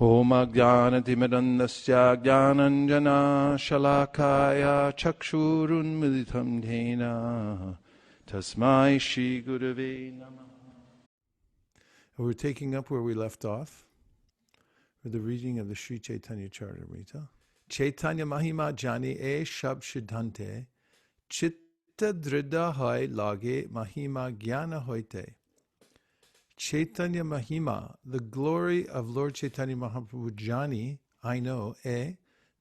Om Ajnana-timirandasya Jnananjana Shalakaya Chakshurun Militam Dhena Tasmai Shri Gurave Namah. We're taking up where we left off with the reading of the Sri Caitanya-caritamrta. Chaitanya Mahima Jani E Shab Siddhante Chitta Dridha Hai Lage Mahima Jnana Hoite. Chaitanya Mahima, the glory of Lord Chaitanya Mahaprabhu Jani, I know,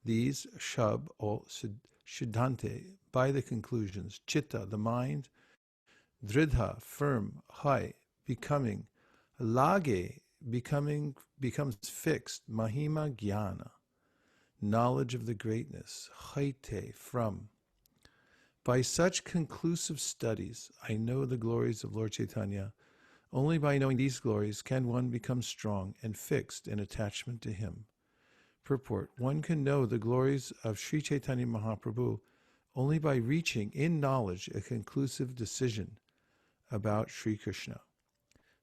these Shab, or Siddhante, by the conclusions, Chitta, the mind, Dridha, firm, Hai, becoming, Lage, becomes fixed, Mahima Jnana, knowledge of the greatness, Haite, from. By such conclusive studies, I know the glories of Lord Chaitanya. Only by knowing these glories can one become strong and fixed in attachment to him. Purport: one can know the glories of Sri Chaitanya Mahaprabhu only by reaching in knowledge a conclusive decision about Sri Krishna,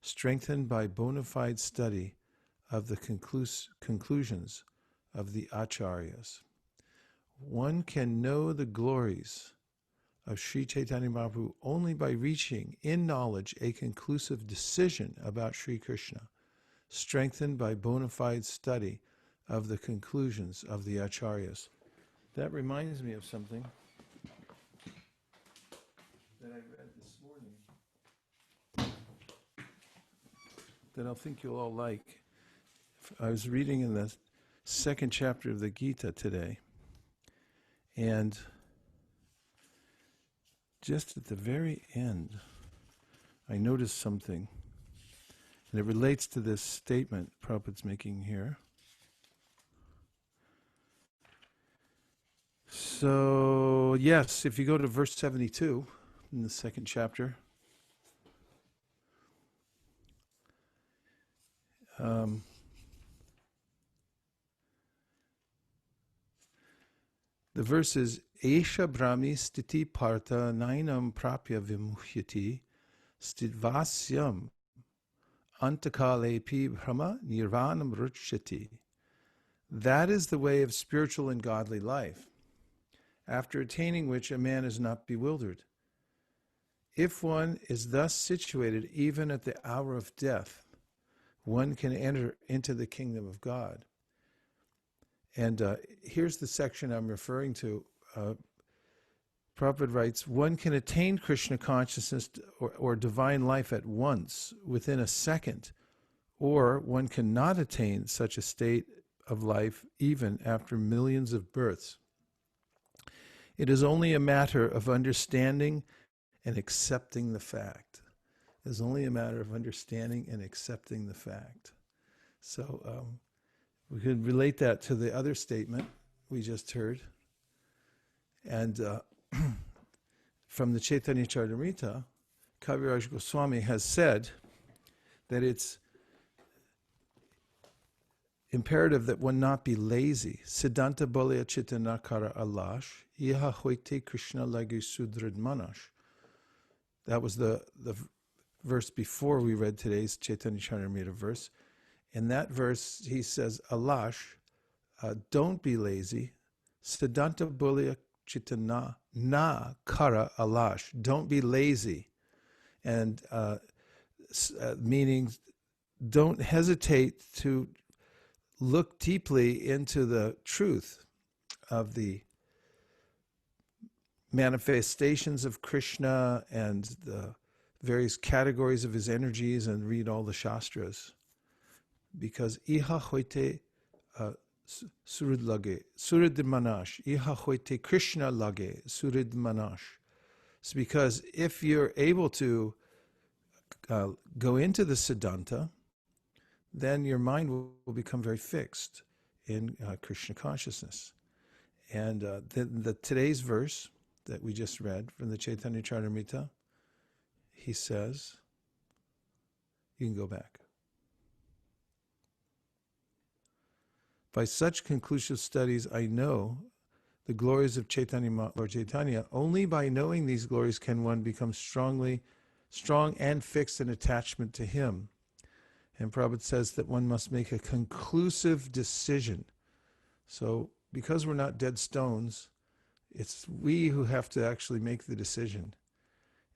strengthened by bona fide study of the conclusions of the Acharyas. One can know the glories of Sri Chaitanya Mahaprabhu only by reaching in knowledge a conclusive decision about Sri Krishna, strengthened by bona fide study of the conclusions of the Acharyas. That reminds me of something that I read this morning that I think you'll all like. I was reading in the second chapter of the Gita today, and just at the very end, I noticed something, and it relates to this statement Prabhupada's making here. So, yes, if you go to verse 72 in the second chapter, the verse is, Esha Brahmi Stiti Partha Nainam Prapya Vimuhyati Stitvasyam Antakalepi Brahma Nirvanam Ruchyati. That is the way of spiritual and godly life, after attaining which a man is not bewildered. If one is thus situated even at the hour of death, one can enter into the kingdom of God. And here's the section I'm referring to. Prabhupada writes, one can attain Krishna consciousness or divine life at once, within a second, or one cannot attain such a state of life even after millions of births. It is only a matter of understanding and accepting the fact. It is only a matter of understanding and accepting the fact. So we could relate that to the other statement we just heard. And from the Caitanya-caritamrta, Kaviraj Goswami has said that it's imperative that one not be lazy. Siddhanta bolya chitanakara alash, iha hoite Krishna lagi sudrid manash. That was the verse before we read today's Caitanya-caritamrta verse. In that verse, he says, alash, don't be lazy. Siddhanta bolya Chitana na kara alash. Don't be lazy. And meaning, don't hesitate to look deeply into the truth of the manifestations of Krishna and the various categories of his energies, and read all the Shastras. Because iha hoite Surid lage, Surid manash, iha hoite Krishna lage, Surid manash. It's because if you're able to go into the Siddhanta, then your mind will become very fixed in Krishna consciousness. And today's verse that we just read from the Caitanya-caritamrta, he says, you can go back. By such conclusive studies, I know the glories of Chaitanya, Lord Chaitanya. Only by knowing these glories can one become strong and fixed in attachment to him. And Prabhupada says that one must make a conclusive decision. So because we're not dead stones, it's we who have to actually make the decision.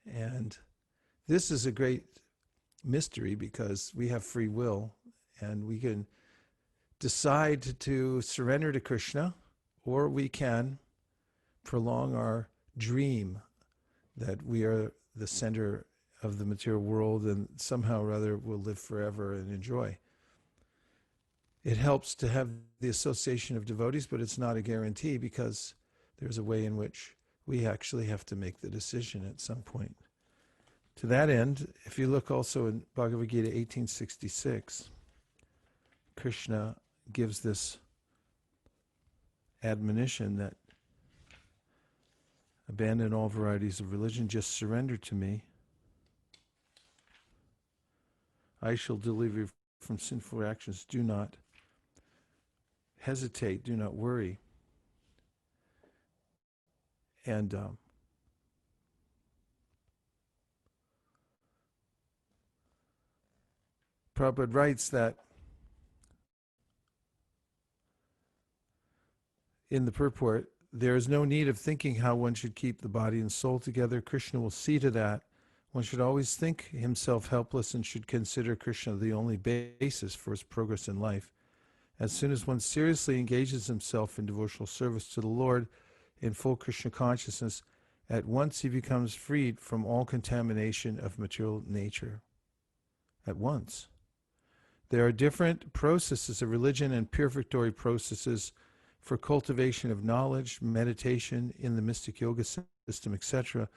And this is a great mystery because we have free will and we can decide to surrender to Krishna, or we can prolong our dream that we are the center of the material world and somehow or other will live forever and enjoy. It helps to have the association of devotees, but it's not a guarantee because there's a way in which we actually have to make the decision at some point. To that end, if you look also in Bhagavad Gita 1866, Krishna gives this admonition that abandon all varieties of religion, just surrender to me. I shall deliver you from sinful actions. Do not hesitate, do not worry. And Prabhupada writes that in the purport, there is no need of thinking how one should keep the body and soul together. Krishna will see to that. One should always think himself helpless and should consider Krishna the only basis for his progress in life. As soon as one seriously engages himself in devotional service to the Lord in full Krishna consciousness, at once he becomes freed from all contamination of material nature. At once. There are different processes of religion and purificatory processes for cultivation of knowledge, meditation in the mystic yoga system, etc.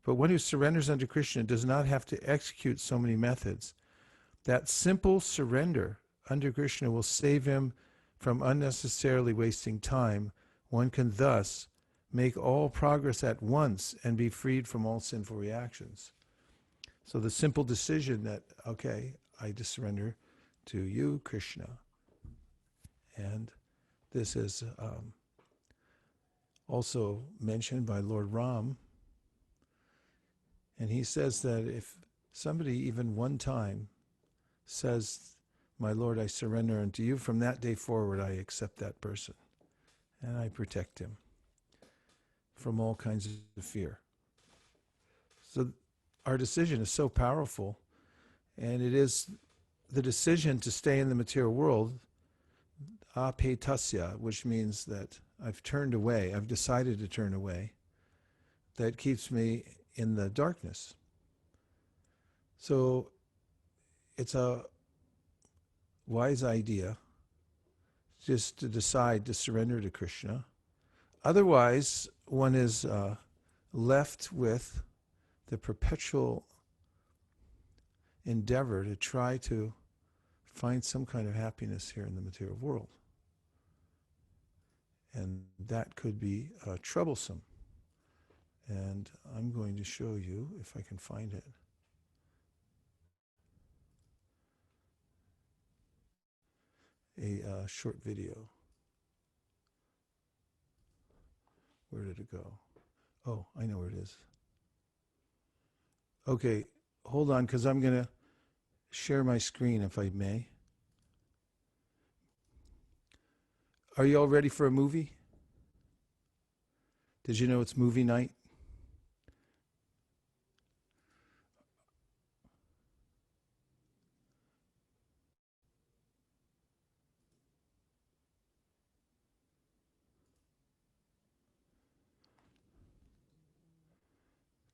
But one who surrenders unto Krishna does not have to execute so many methods. That simple surrender unto Krishna will save him from unnecessarily wasting time. One can thus make all progress at once and be freed from all sinful reactions. So the simple decision that, okay, I just surrender to you, Krishna. And this is also mentioned by Lord Ram. And he says that if somebody even one time says, my Lord, I surrender unto you, from that day forward I accept that person. And I protect him from all kinds of fear. So our decision is so powerful, and it is the decision to stay in the material world, apetasya, which means that I've turned away, I've decided to turn away, that keeps me in the darkness. So it's a wise idea just to decide to surrender to Krishna. Otherwise, one is left with the perpetual endeavor to try to find some kind of happiness here in the material world. And that could be troublesome. And I'm going to show you, if I can find it, a short video. Where did it go? Oh, I know where it is. Okay, hold on, because I'm going to share my screen, if I may. Are you all ready for a movie? Did you know it's movie night?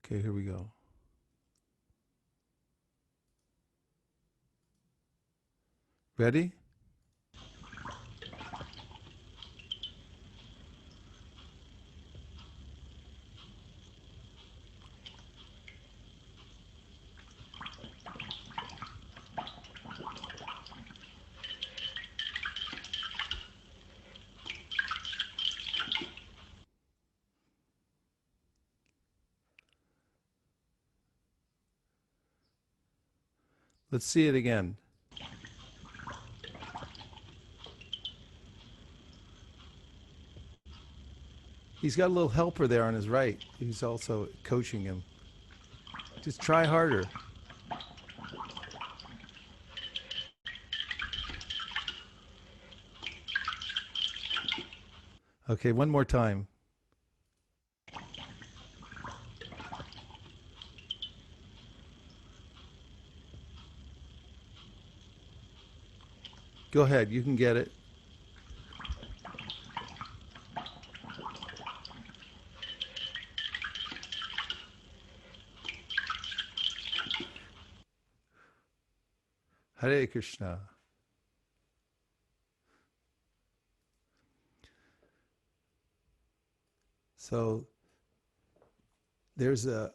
Okay, here we go. Ready? Let's see it again. He's got a little helper there on his right. He's also coaching him. Just try harder. Okay, one more time. Go ahead, you can get it. Hare Krishna. So there's the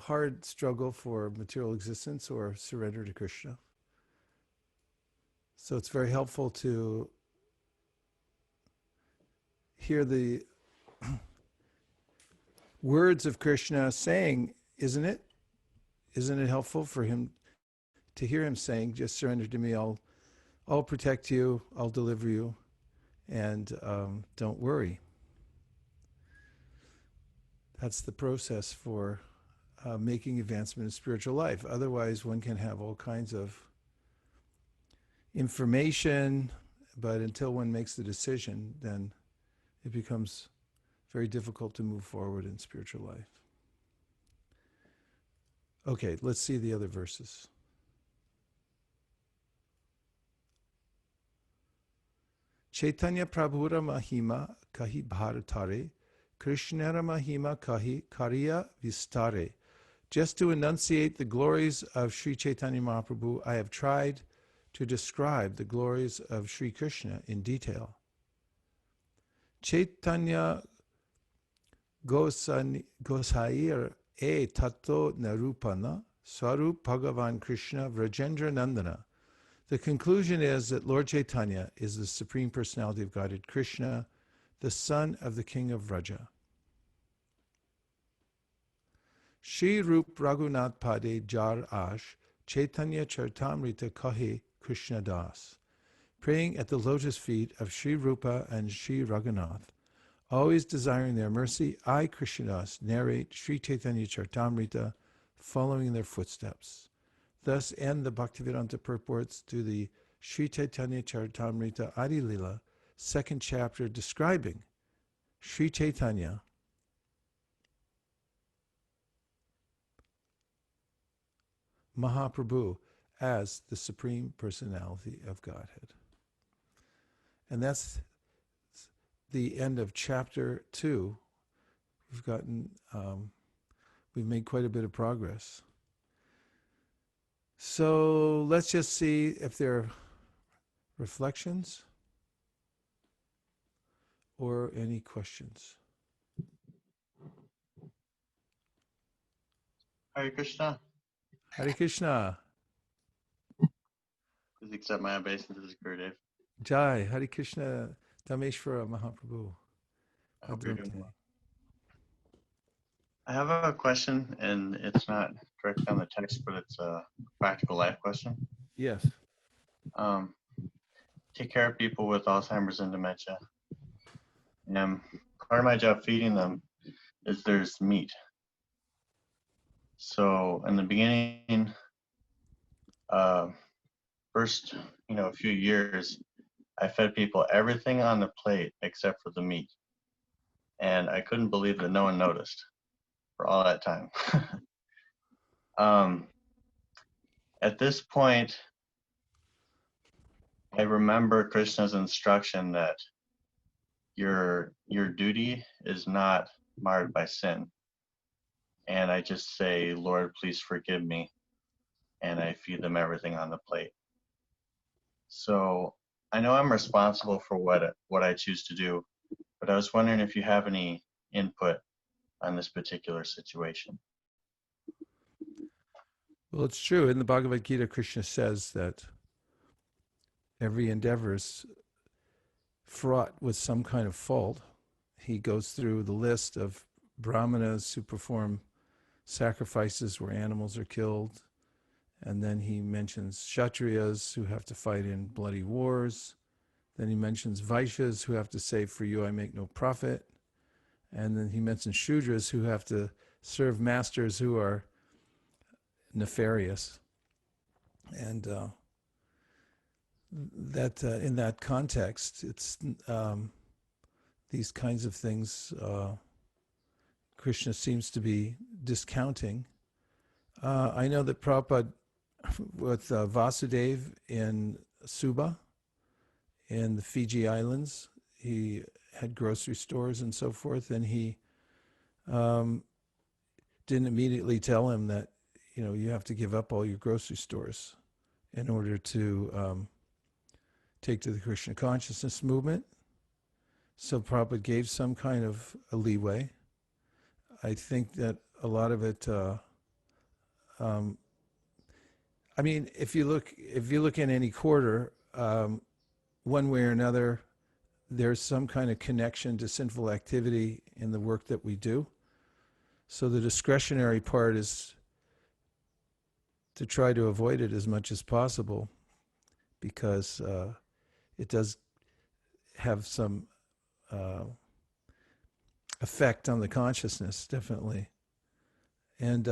hard struggle for material existence or surrender to Krishna. So it's very helpful to hear the words of Krishna saying, isn't it? Isn't it helpful for him to hear him saying, just surrender to me, I'll protect you, I'll deliver you, and don't worry. That's the process for making advancement in spiritual life. Otherwise, one can have all kinds of information, but until one makes the decision, then it becomes very difficult to move forward in spiritual life. Okay, let's see the other verses. Caitanya Prabhura Mahima Kahi Bharatare, Krishnara Mahima Kahi Kariya Vistare. Just to enunciate the glories of Sri Chaitanya Mahaprabhu, I have tried to describe the glories of Sri Krishna in detail. Chaitanya Gosair e Tato Narupana Swarup Bhagavan Krishna Vrajendra Nandana. The conclusion is that Lord Chaitanya is the Supreme Personality of Godhead Krishna, the son of the King of Vraja. Shri Rup Raghunath Pade Jar Ash Caitanya-caritamrta Kahe Krishna Das. Praying at the lotus feet of Shri Rupa and Shri Raghunath, always desiring their mercy, I, Krishnadas, narrate Sri Caitanya-caritamrta, following their footsteps. Thus end the Bhaktivedanta purports to the Sri Caitanya-caritamrta.Adi-lila, second chapter, describing Sri Chaitanya Mahaprabhu as the Supreme Personality of Godhead. And that's the end of chapter 2. We've made quite a bit of progress. So let's just see if there are reflections or any questions. Hare Krishna. Hare Krishna. Please accept my obeisance, Gurudev. Jai. Hare Krishna. Dameshwara Mahaprabhu. I hope you're doing well. I have a question, and it's not directly on the text, but it's a practical life question. Yes. Take care of people with Alzheimer's and dementia. And part of my job feeding them is there's meat. So in the beginning, first, a few years, I fed people everything on the plate except for the meat. And I couldn't believe that no one noticed for all that time. At this point, I remember Krishna's instruction that your duty is not marred by sin. And I just say, Lord, please forgive me. And I feed them everything on the plate. So I know I'm responsible for what I choose to do, but I was wondering if you have any input on this particular situation. Well, it's true. In the Bhagavad Gita, Krishna says that every endeavor is fraught with some kind of fault. He goes through the list of brahmanas who perform sacrifices where animals are killed, and then he mentions kshatriyas who have to fight in bloody wars. Then he mentions Vaishyas who have to say, for you I make no profit. And then he mentions Shudras who have to serve masters who are nefarious. And that in that context, it's these kinds of things Krishna seems to be discounting. I know that Prabhupada, with Vasudev in Suba, in the Fiji Islands, he had grocery stores and so forth, and he didn't immediately tell him that, you have to give up all your grocery stores in order to take to the Krishna consciousness movement. So Prabhupada gave some kind of a leeway. I think that a lot of it, if you look in any quarter, one way or another, there's some kind of connection to sinful activity in the work that we do. So the discretionary part is to try to avoid it as much as possible, because it does have some effect on the consciousness, definitely. And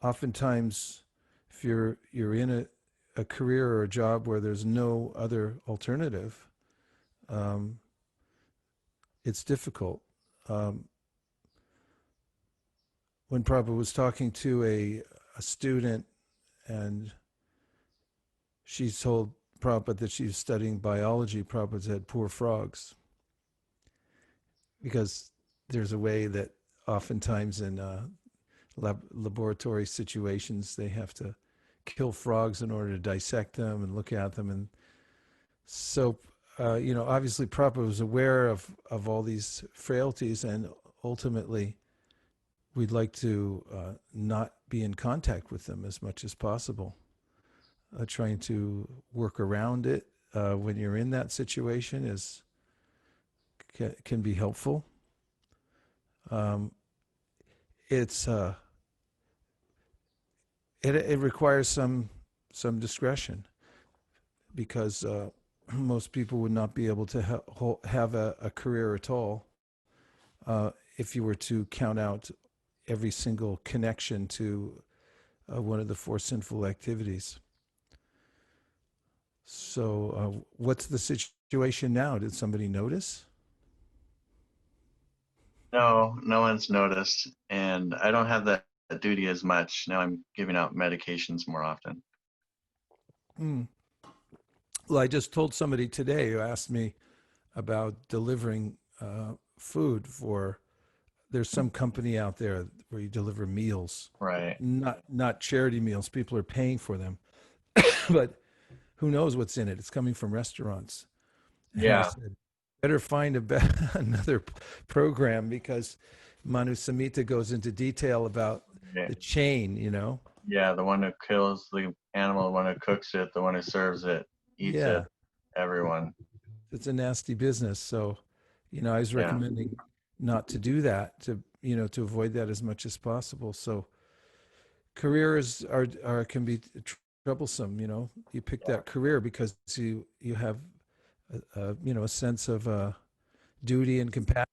oftentimes, if you're in a career or a job where there's no other alternative, it's difficult. When Prabhupada was talking to a student, and she told Prabhupada that she was studying biology, Prabhupada said, "Poor frogs." Because there's a way that oftentimes in laboratory situations, they have to kill frogs in order to dissect them and look at them. And so, obviously Prabhupada was aware of all these frailties, and ultimately we'd like to not be in contact with them as much as possible. Trying to work around it when you're in that situation can be helpful. It requires some discretion, because most people would not be able to have a career at all if you were to count out every single connection to one of the four sinful activities. So what's the situation now? Did somebody notice? No, no one's noticed, and I don't have that duty as much. Now I'm giving out medications more often. Well, I just told somebody today who asked me about delivering food for. There's some company out there where you deliver meals, Right. not charity meals. People are paying for them, but who knows what's in it? It's coming from restaurants. And I Yeah. said, better find another program, because Manu Samhita goes into detail about the chain, Yeah, the one who kills the animal, the one who cooks it, the one who serves it, eats it, everyone. It's a nasty business. So, I was recommending not to do that, to avoid that as much as possible. So careers can be troublesome. You pick that career because you have a sense of duty and compassion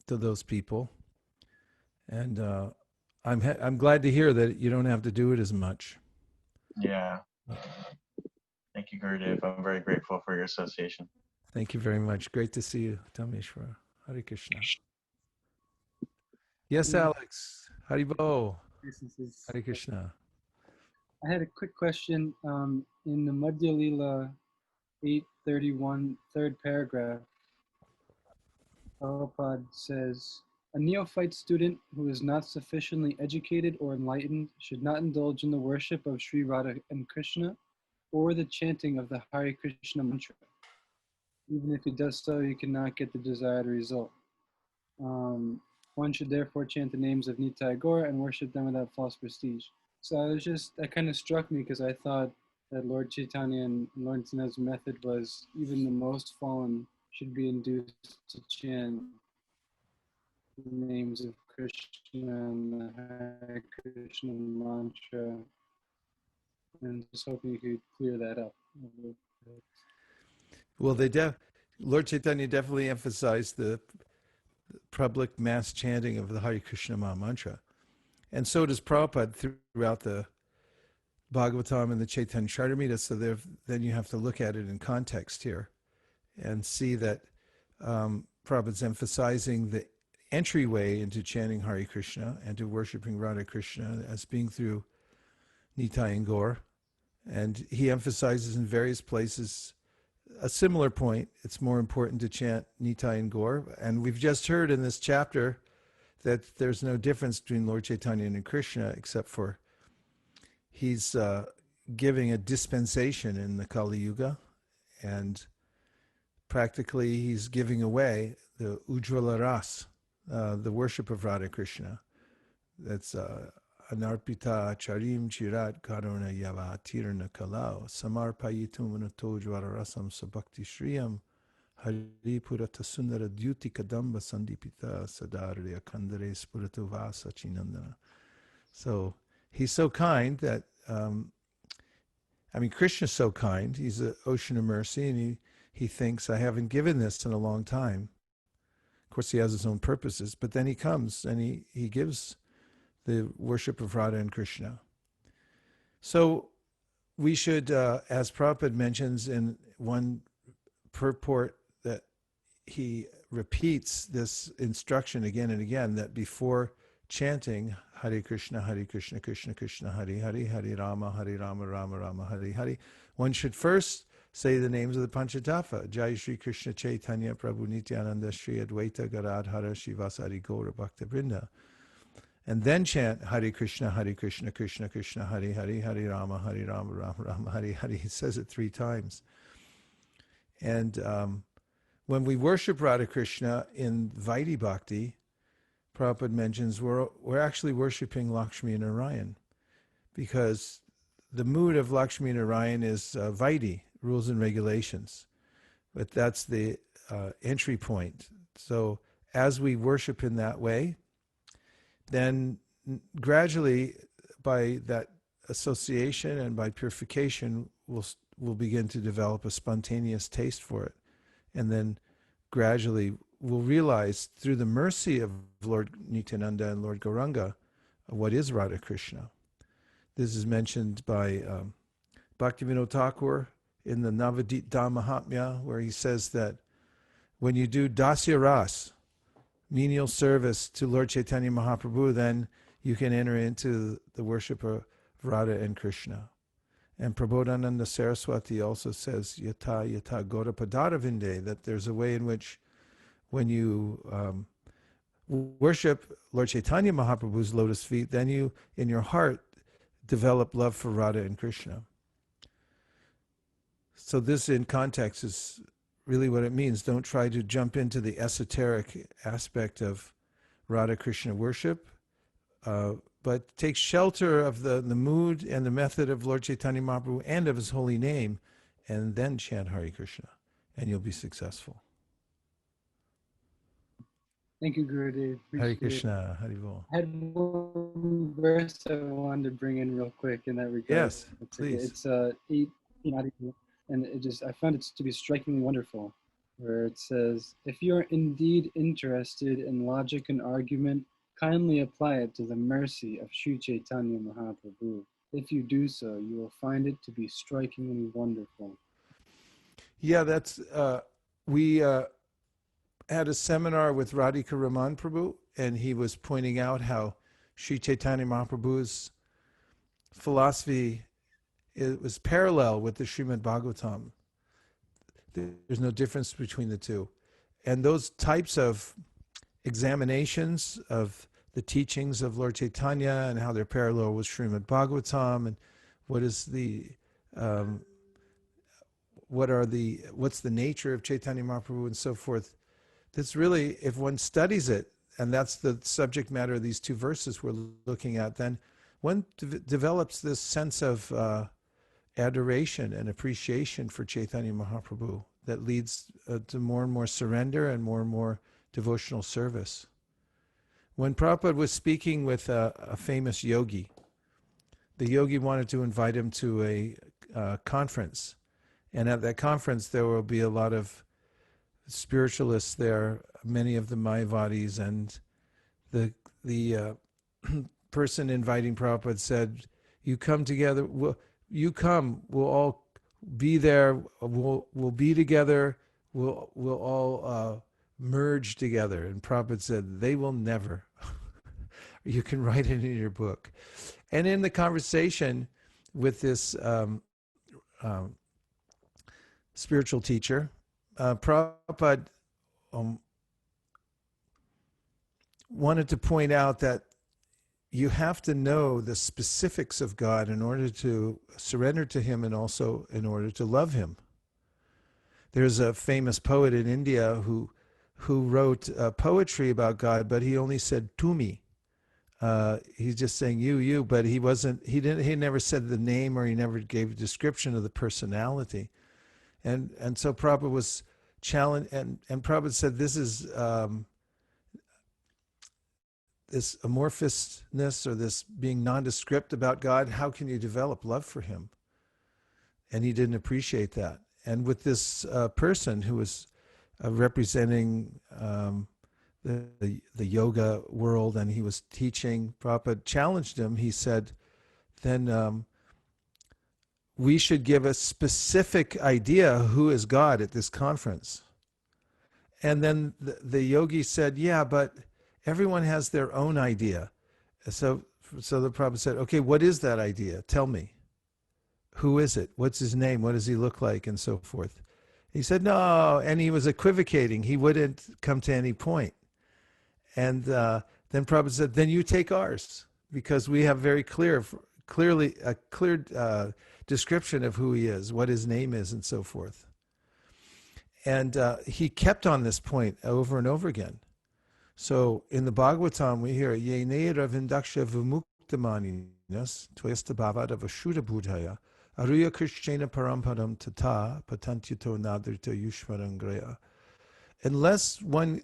to those people, and I'm glad to hear that you don't have to do it as much. Yeah. Thank you, Gurudev. I'm very grateful for your association. Thank you very much. Great to see you, Tameshwara. Hare Krishna. Yes, Alex. Haribo. Hare Krishna. I had a quick question. In the Madhya-lila 831, third paragraph, Prabhupada says, a neophyte student who is not sufficiently educated or enlightened should not indulge in the worship of Sri Radha and Krishna or the chanting of the Hare Krishna mantra. Even if he does so, he cannot get the desired result. One should therefore chant the names of Nitai Gaur and worship them without false prestige. So that kind of struck me, because I thought that Lord Chaitanya and Lord Nityananda's method was even the most fallen should be induced to chant the names of Krishna and the Hare Krishna mantra, and just hoping you could clear that up. Well, Lord Chaitanya definitely emphasized the public mass chanting of the Hare Krishna Maha Mantra. And so does Prabhupada throughout the Bhagavatam and the Caitanya-caritamrta. So then you have to look at it in context here and see that Prabhupada's emphasizing the entryway into chanting Hare Krishna and to worshiping Radha Krishna as being through Nitai and Gaur. And he emphasizes in various places a similar point. It's more important to chant Nitai and Gaur. And we've just heard in this chapter that there's no difference between Lord Chaitanya and Krishna except for he's giving a dispensation in the Kali Yuga, and practically he's giving away the Ujjvala Ras, the worship of Radha Krishna. That's Anarpita Charim Chirat Karuna Yava Tirana Kalau Samarpayitum Anatojvara Rasam Sabakti Shriyam Haripurata Sundara Dyuti Kadamba Sandipita Sadarya Kandare Spuratu Vasa Chinandana. So he's so kind that, Krishna's so kind. He's the ocean of mercy, and he thinks, I haven't given this in a long time. Of course, he has his own purposes, but then he comes and he gives the worship of Radha and Krishna. So we should, as Prabhupada mentions in one purport, that he repeats this instruction again and again, that before chanting Hare Krishna, Krishna Krishna, Hare Hare, Hare Rama, Rama Rama, Hare Hare, one should first say the names of the Panchatattva, Jai Shri Krishna Chaitanya Prabhu Nityananda Shri Advaita Gadadhara Shivasari Gaura Bhakta Vrinda, and then chant Hare Krishna, Krishna Krishna, Hare Hare, Hare Rama, Rama Rama, Hare Hare. He says it 3 times. And when we worship Radha Krishna in Vaidhi Bhakti, Prabhupada mentions we're actually worshiping Lakshmi Narayan, because the mood of Lakshmi Narayan is Vaidhi, rules and regulations. But that's the entry point. So as we worship in that way, then gradually, by that association and by purification, we'll begin to develop a spontaneous taste for it. And then gradually we'll realize, through the mercy of Lord Nityananda and Lord Gauranga, what is Radha Krishna. This is mentioned by Bhaktivinoda Thakur in the Navadita Mahatmya, where he says that when you do Dasya Ras, menial service to Lord Chaitanya Mahaprabhu, then you can enter into the worship of Radha and Krishna. And Prabodhananda Saraswati also says, Yata Yata Gora Padara Vinde, that there's a way in which when you worship Lord Chaitanya Mahaprabhu's lotus feet, then you, in your heart, develop love for Radha and Krishna. So this, in context, is really what it means. Don't try to jump into the esoteric aspect of Radha Krishna worship, but take shelter of the mood and the method of Lord Chaitanya Mahaprabhu and of his holy name, and then chant Hare Krishna, and you'll be successful. Thank you, Gurudev. Hare Krishna, Haribol. I had one verse I wanted to bring in real quick in that regard. Yes, please. It's 8, and I found it to be strikingly wonderful, where it says, if you are indeed interested in logic and argument, kindly apply it to the mercy of Sri Chaitanya Mahaprabhu. If you do so, you will find it to be strikingly wonderful. Yeah, that's, we had a seminar with Radhika Raman Prabhu, and he was pointing out how Sri Chaitanya Mahaprabhu's philosophy, it was parallel with the Srimad Bhagavatam. There's no difference between the two. And those types of examinations of the teachings of Lord Chaitanya and how they're parallel with Srimad Bhagavatam, and what's the nature of Chaitanya Mahaprabhu and so forth. That's really, if one studies it, and that's the subject matter of these 2 verses we're looking at, then one develops this sense of adoration and appreciation for Chaitanya Mahaprabhu that leads to more and more surrender and more devotional service. When Prabhupada was speaking with a famous yogi, the yogi wanted to invite him to a conference. And at that conference, there will be a lot of spiritualists there, many of the Mayavadis, and the person inviting Prabhupada said, you come together, we'll all be there, we'll be together, will all merge together. And Prabhupada said, they will never. You can write it in your book. And in the conversation with this spiritual teacher, Prabhupada wanted to point out that you have to know the specifics of God in order to surrender to him and also in order to love him. There's a famous poet in India who wrote poetry about God, but he only said to me. He's just saying you, but he never said the name, or he never gave a description of the personality. And so Prabhupada was challenged, and Prabhupada said this is this amorphousness, or this being nondescript about God. How can you develop love for him? And he didn't appreciate that. And with this person who was representing the yoga world, and he was teaching, Prabhupada challenged him. He said, then we should give a specific idea who is God at this conference. And then the yogi said, yeah, but everyone has their own idea. So the Prabhupada said, okay, what is that idea? Tell me. Who is it? What's his name? What does he look like? And so forth. He said, no, and he was equivocating. He wouldn't come to any point. And then Prabhupada said, then you take ours, because we have very clearly a clear description of who he is, what his name is, and so forth. And he kept on this point over and over again. So in the Bhagavatam, we hear, Yene ravindaksha vimuktamaninas tvayasta bhavada vashuddha buddhaya aruya krishnena paramparam tata patantyuto nadrita yushvarangreya. Unless one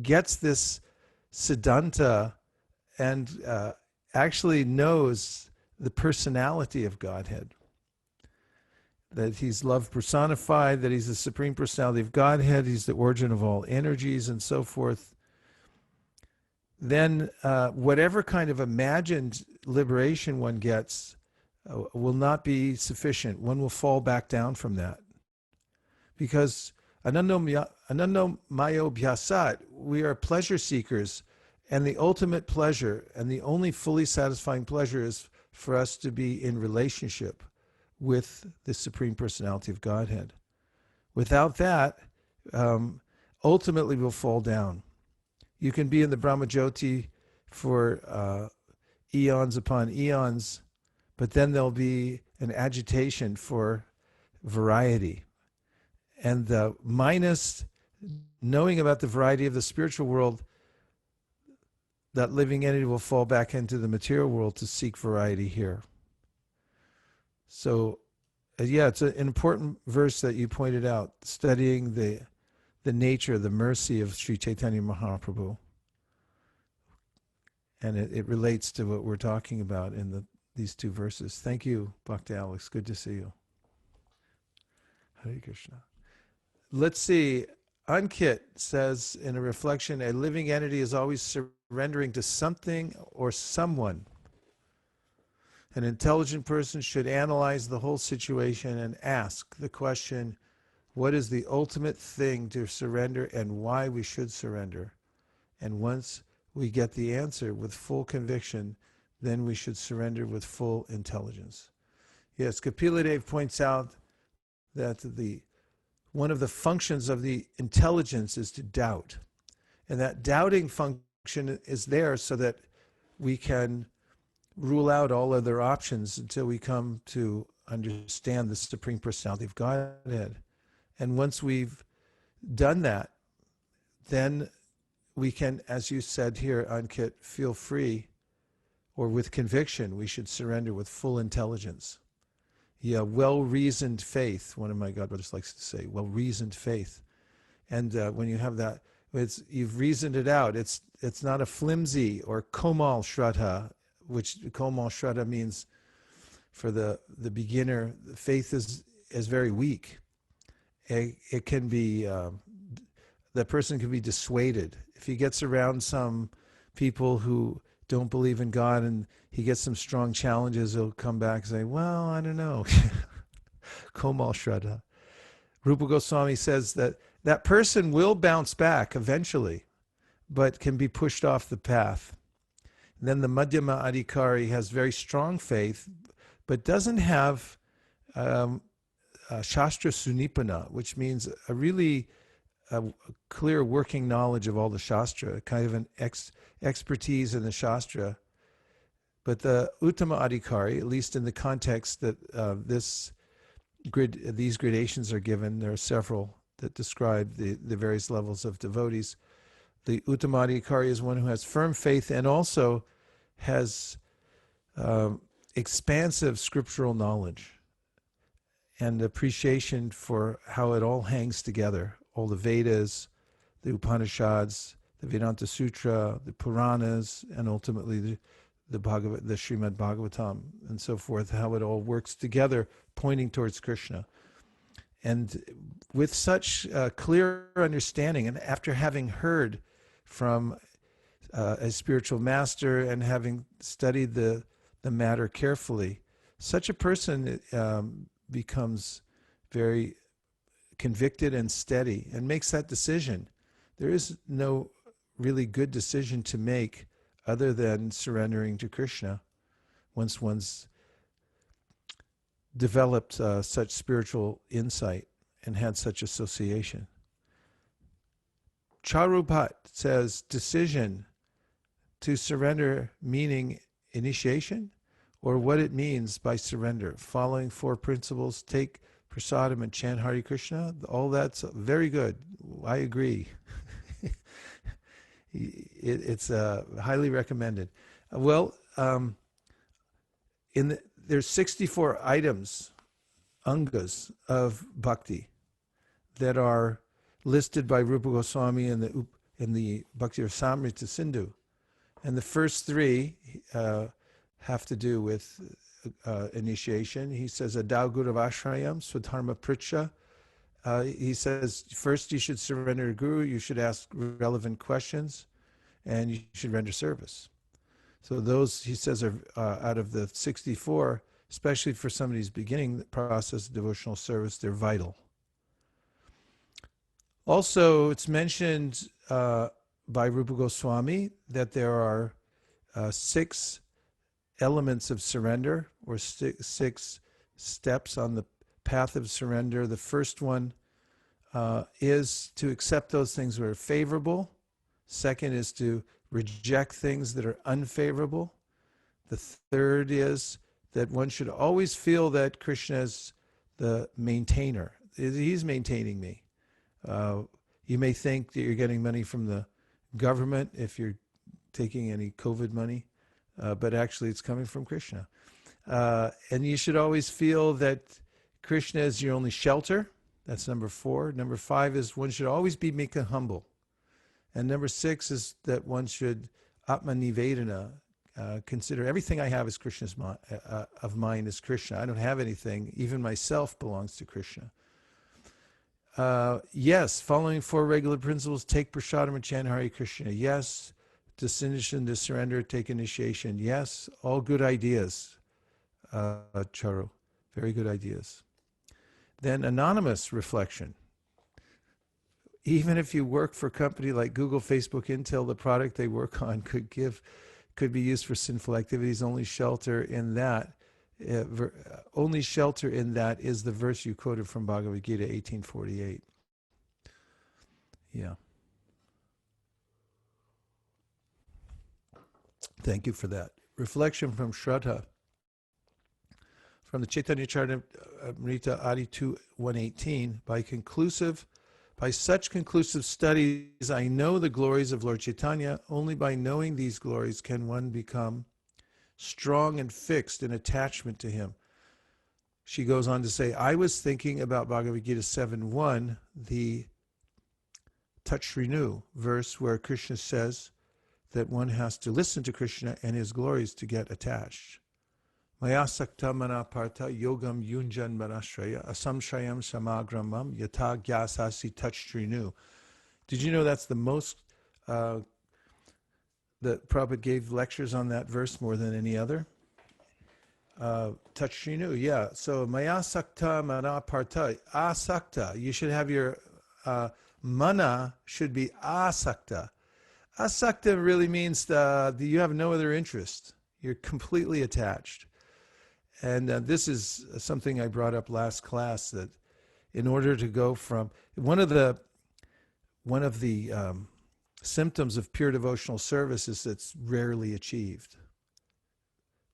gets this siddhanta and actually knows the personality of Godhead, that he's love personified, that he's the supreme personality of Godhead, he's the origin of all energies, and so forth, then whatever kind of imagined liberation one gets will not be sufficient. One will fall back down from that. Because anando mayo bhyasat, we are pleasure seekers, and the ultimate pleasure and the only fully satisfying pleasure is for us to be in relationship with the Supreme Personality of Godhead. Without that, ultimately we'll fall down. You can be in the Brahmajyoti for eons upon eons, but then there'll be an agitation for variety. And minus knowing about the variety of the spiritual world, that living entity will fall back into the material world to seek variety here. So, yeah, it's an important verse that you pointed out, studying the nature, the mercy of Sri Chaitanya Mahaprabhu. And it relates to what we're talking about in these two verses. Thank you, Bhakti Alex. Good to see you. Hare Krishna. Let's see. Ankit says in a reflection, a living entity is always surrendering to something or someone. An intelligent person should analyze the whole situation and ask the question, what is the ultimate thing to surrender and why we should surrender? And once we get the answer with full conviction, then we should surrender with full intelligence. Yes, Kapila points out that one of the functions of the intelligence is to doubt. And that doubting function is there so that we can rule out all other options until we come to understand the Supreme Personality of Godhead. And once we've done that, then we can, as you said here, Ankit, feel free, or with conviction, we should surrender with full intelligence. Yeah, well-reasoned faith, one of my godbrothers likes to say, well-reasoned faith. And when you have that, you've reasoned it out. It's not a flimsy or komal shraddha, which komal shraddha means for the beginner, the faith is very weak. It can be, the person can be dissuaded. If he gets around some people who don't believe in God and he gets some strong challenges, he'll come back and say, well, I don't know. Komal Shraddha. Rupa Goswami says that that person will bounce back eventually, but can be pushed off the path. And then the Madhyama Adhikari has very strong faith, but doesn't have Shastra Sunipana, which means a really clear working knowledge of all the Shastra, kind of an expertise in the Shastra. But the Uttama Adhikari, at least in the context that these gradations are given, there are several that describe the various levels of devotees. The Uttama Adhikari is one who has firm faith and also has expansive scriptural knowledge and appreciation for how it all hangs together. All the Vedas, the Upanishads, the Vedanta Sutra, the Puranas, and ultimately the Srimad Bhagavatam and so forth, how it all works together, pointing towards Krishna. And with such clear understanding, and after having heard from a spiritual master and having studied the matter carefully, such a person becomes very convicted and steady and makes that decision. There is no really good decision to make other than surrendering to Krishna once one's developed such spiritual insight and had such association. Charupat says decision to surrender meaning initiation, or what it means by surrender. Following four principles, take prasadam and chant Hare Krishna, all that's very good. I agree. It's highly recommended. Well, there's 64 items, angas, of bhakti that are listed by Rupa Goswami in the Bhakti Rasamrita Sindhu. And the first three have to do with initiation. He says, Adau Guru Ashrayam, Swadharma Pritsha. He says, first you should surrender to Guru, you should ask relevant questions, and you should render service. So those, he says, are out of the 64, especially for somebody who's beginning the process of devotional service, they're vital. Also, it's mentioned by Rupa Goswami that there are 6 elements of surrender, or six steps on the path of surrender. The first one is to accept those things that are favorable. Second is to reject things that are unfavorable. The third is that one should always feel that Krishna is the maintainer. He's maintaining me. You may think that you're getting money from the government if you're taking any COVID money, but actually it's coming from Krishna. And you should always feel that Krishna is your only shelter. That's number 4. Number 5 is one should always be meek and humble. And number 6 is that one should Atma Nivedana, consider everything I have is Krishna's of mine is Krishna. I don't have anything. Even myself belongs to Krishna. Yes, following 4 regular principles, take prasadam and chant Hare Krishna. Yes, decision to surrender, take initiation. Yes, all good ideas, Charu. Very good ideas. Then anonymous reflection. Even if you work for a company like Google, Facebook, Intel, the product they work on could be used for sinful activities. Only shelter in that is the verse you quoted from Bhagavad Gita 1848. Yeah. Thank you for that. Reflection from Shraddha. From the Caitanya-caritamrta.Adi-lila 118, by such conclusive studies, I know the glories of Lord Chaitanya. Only by knowing these glories can one become strong and fixed in attachment to him. She goes on to say, I was thinking about Bhagavad Gita 7.1, the Tachrinu verse where Krishna says that one has to listen to Krishna and his glories to get attached. Maya sakta mana partha yogam yunjan manashraya asamshayam samagramam yata gyasasi Tachrinu. Did you know that's the most, that Prabhupada gave lectures on that verse more than any other? Tachrinu, yeah. So maya sakta mana partha, asakta. You should have your Mana should be asakta. Asakta really means that you have no other interest. You're completely attached. And this is something I brought up last class, that in order to go from one of the symptoms of pure devotional service is that's rarely achieved.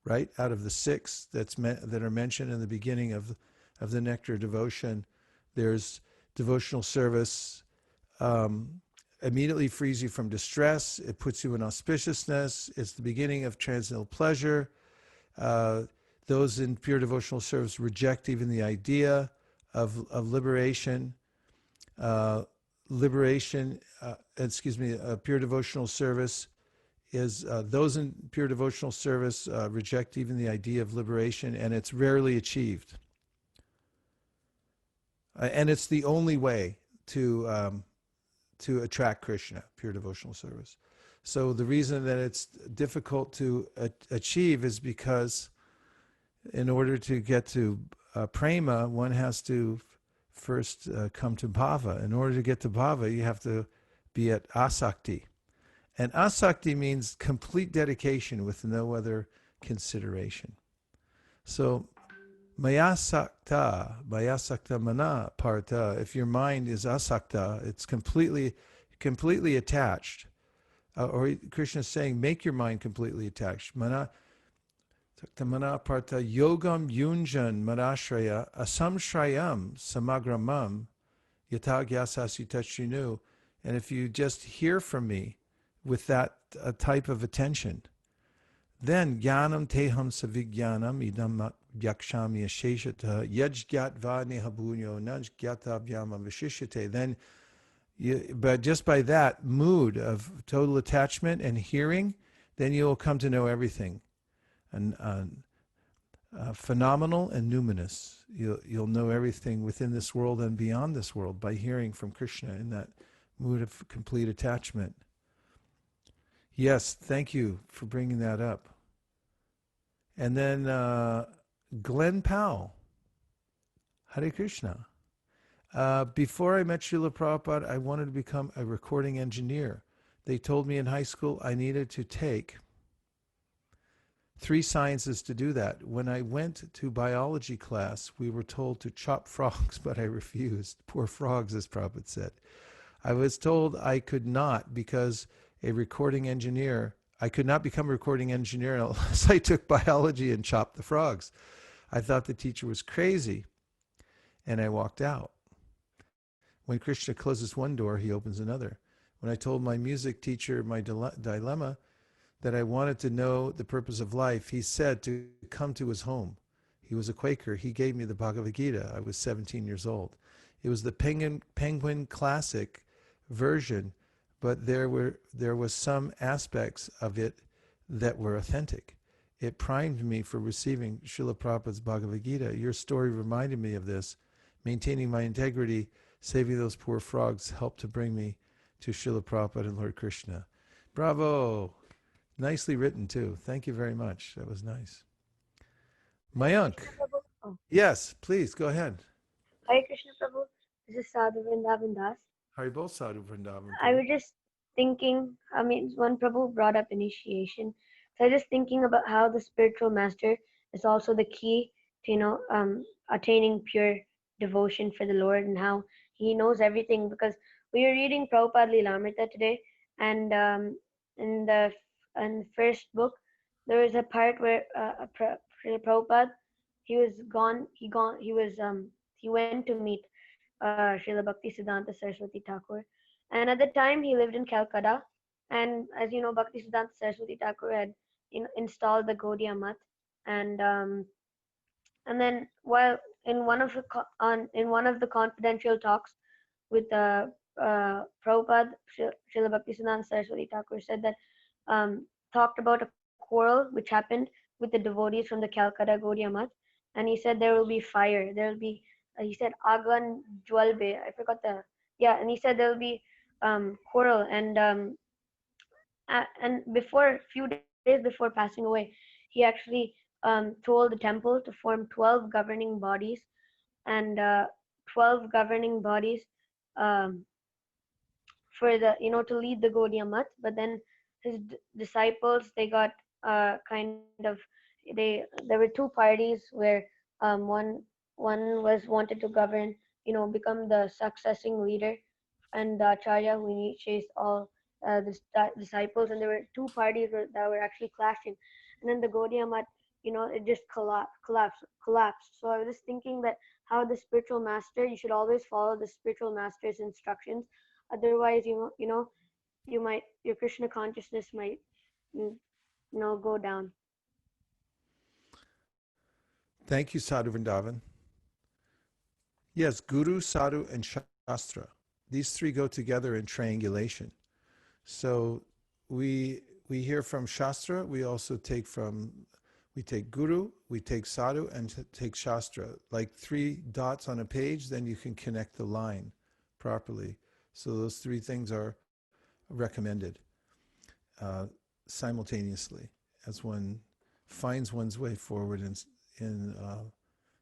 Right, out of the six that are mentioned in the beginning of the nectar of devotion, there's devotional service. Immediately frees you from distress. It puts you in auspiciousness. It's the beginning of transcendental pleasure. Those in pure devotional service reject even the idea of liberation. Pure devotional service is those in pure devotional service reject even the idea of liberation, and it's rarely achieved. And it's the only way to attract Krishna, pure devotional service. So the reason that it's difficult to achieve is because in order to get to prema, one has to first come to bhava. In order to get to bhava, you have to be at asakti. And asakti means complete dedication with no other consideration. So mayasakta mana parta, if your mind is asakta, it's completely attached. Or Krishna is saying, make your mind completely attached. Mana parta yogam yunjan marashraya asamshrayam samagramam yatagyasasi tachinu. And if you just hear from me with that type of attention, then jnanam teham savigyanam idam yakshami asheshata yajgyatva nehabunyo najgyatavyam avishishate. Then but just by that mood of total attachment and hearing, then you'll come to know everything. And phenomenal and numinous. You'll know everything within this world and beyond this world by hearing from Krishna in that mood of complete attachment. Yes, thank you for bringing that up. And then Glenn Powell, Hare Krishna. Before I met Srila Prabhupada, I wanted to become a recording engineer. They told me in high school I needed to take 3 sciences to do that. When I went to biology class, we were told to chop frogs, but I refused. Poor frogs, as Prabhupada said. I was told I could not, because a recording engineer, I could not become a recording engineer unless I took biology and chopped the frogs. I thought the teacher was crazy, and I walked out. When Krishna closes one door, he opens another. When I told my music teacher my dilemma, that I wanted to know the purpose of life, he said to come to his home. He was a Quaker. He gave me the Bhagavad Gita. I was 17 years old. It was the Penguin Classic version, but there was some aspects of it that were authentic. It primed me for receiving Srila Prabhupada's Bhagavad Gita. Your story reminded me of this. Maintaining my integrity, saving those poor frogs, helped to bring me to Srila Prabhupada and Lord Krishna. Bravo! Nicely written too. Thank you very much. That was nice. Mayank. Oh. Yes, please go ahead. Hare Krishna Prabhu. This is Sadhu Vrindavan Das. Haribol Sadhu Vrindavan. I was just thinking, when Prabhu brought up initiation, so I was just thinking about how the spiritual master is also the key to, attaining pure devotion for the Lord, and how he knows everything, because we were reading Adi-lila today, and in the first book, there was a part where Prabhupada, he went to meet Srila Bhaktisiddhanta Saraswati Thakur, and at the time he lived in Calcutta, and as you know, Bhaktisiddhanta Saraswati Thakur had installed the Gaudiya Math, and then while in one of the confidential talks with Prabhupada, Srila Bhaktisiddhanta Saraswati Thakur said that talked about a quarrel which happened with the devotees from the Calcutta Gaudiya Math, and he said there will be fire. There will be, he said Agan Jwalbe. I forgot and he said there will be quarrel, and before few days before passing away, he actually told the temple to form 12 governing bodies, and 12 governing bodies for the to lead the Gaudiya Math, but then his disciples, they got kind of, there were two parties where one was wanted to govern, become the successing leader, and the Acharya who initiates all the disciples, and there were two parties that were actually clashing, and then the Gaudiya Math, it just collapsed. So I was just thinking that how the spiritual master, you should always follow the spiritual master's instructions. Otherwise, your Krishna consciousness might, go down. Thank you, Sadhu Vrindavan. Yes, Guru, Sadhu, and Shastra. These three go together in triangulation. So we hear from Shastra, we take Guru, we take Sadhu, and take Shastra. Like 3 dots on a page, then you can connect the line properly. So those 3 things are recommended simultaneously as one finds one's way forward in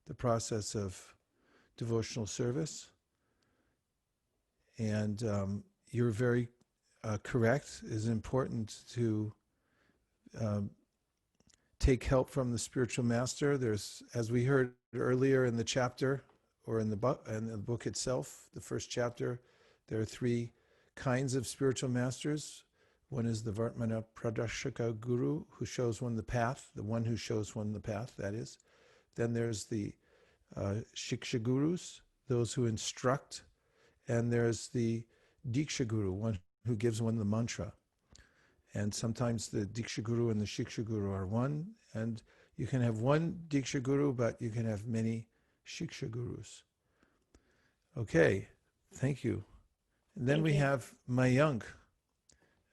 the process of devotional service. And you're very correct. It is important to take help from the spiritual master. There's, as we heard earlier in the chapter, or in the book itself, the first chapter, there are 3 kinds of spiritual masters. One is the Vartmana Pradashaka Guru, who shows one the path, the one who shows one the path, that is. Then there's the Shiksha Gurus, those who instruct. And there's the Diksha Guru, one who gives one the mantra. And sometimes the Diksha Guru and the Shiksha Guru are one. And you can have one Diksha Guru, but you can have many Shiksha Gurus. Okay, thank you. And then we have Mayank.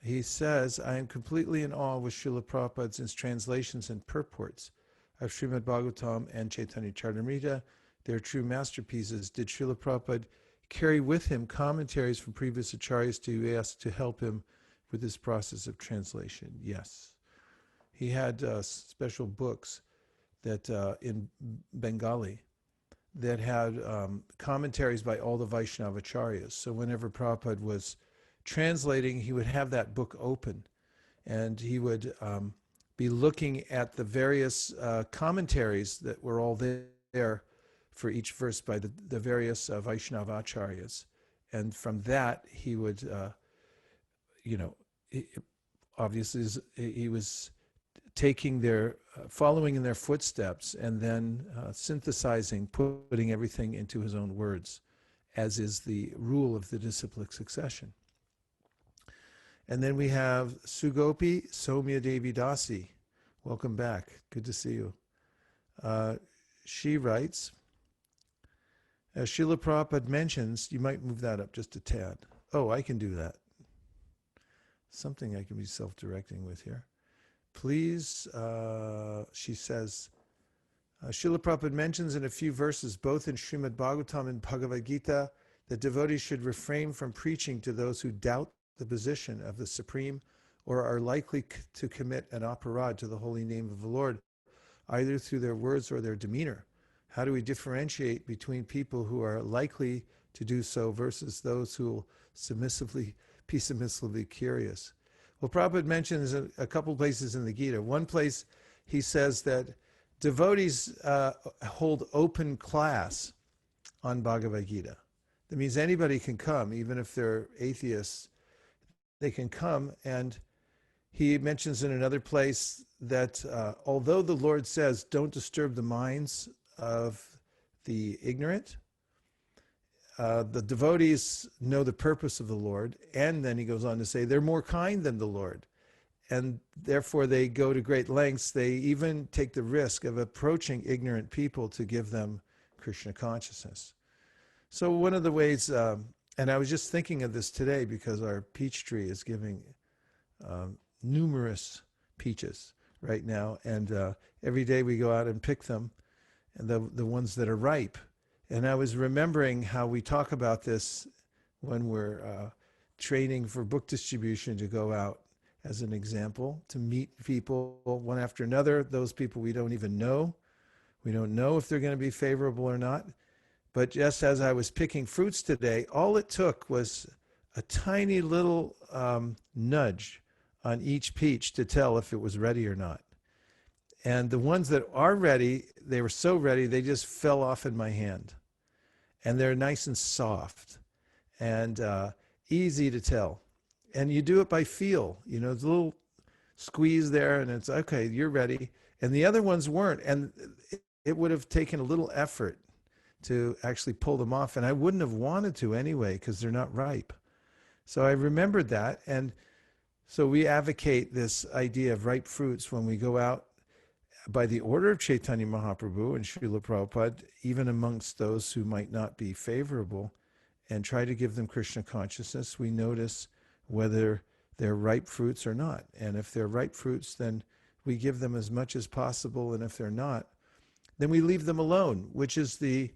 He says, I am completely in awe with Srila Prabhupada's translations and purports of Srimad Bhagavatam and Caitanya-caritamrta. They are true masterpieces. Did Srila Prabhupada carry with him commentaries from previous acharyas to ask to help him with this process of translation? Yes. He had special books that in Bengali that had commentaries by all the Vaishnava acharyas. So whenever Prabhupada was translating, he would have that book open, and he would be looking at the various commentaries that were all there for each verse by the various Vaishnava acharyas. And from that, he would, obviously he was taking following in their footsteps, and then synthesizing, putting everything into his own words, as is the rule of the disciplic succession. And then we have Sugopi Somya Devi Dasi. Welcome back. Good to see you. She writes, as Srila Prabhupada mentions, you might move that up just a tad. Oh, I can do that. Something I can be self-directing with here. Please, she says, Srila Prabhupada mentions in a few verses, both in Srimad Bhagavatam and Bhagavad Gita, that devotees should refrain from preaching to those who doubt the position of the Supreme or are likely to commit an aparad to the holy name of the Lord, either through their words or their demeanor. How do we differentiate between people who are likely to do so versus those who will be submissively curious? Well, Prabhupada mentions a couple places in the Gita. One place he says that devotees hold open class on Bhagavad Gita. That means anybody can come, even if they're atheists, they can come. And he mentions in another place that although the Lord says, don't disturb the minds of the ignorant, the devotees know the purpose of the Lord, and then he goes on to say they're more kind than the Lord, and therefore they go to great lengths. They even take the risk of approaching ignorant people to give them Krishna consciousness. So one of the ways, and I was just thinking of this today because our peach tree is giving numerous peaches right now, and every day we go out and pick them, and the ones that are ripe. And I was remembering how we talk about this when we're training for book distribution, to go out as an example, to meet people one after another, those people we don't even know. We don't know if they're going to be favorable or not. But just as I was picking fruits today, all it took was a tiny little nudge on each peach to tell if it was ready or not. And the ones that are ready, they were so ready, they just fell off in my hand. And they're nice and soft and easy to tell. And you do it by feel. You know, there's a little squeeze there and it's, okay, you're ready. And the other ones weren't. And it would have taken a little effort to actually pull them off. And I wouldn't have wanted to anyway because they're not ripe. So I remembered that. And so we advocate this idea of ripe fruits when we go out by the order of Chaitanya Mahaprabhu and Srila Prabhupada, even amongst those who might not be favorable, and try to give them Krishna consciousness. We notice whether they're ripe fruits or not. And if they're ripe fruits, then we give them as much as possible. And if they're not, then we leave them alone, which is the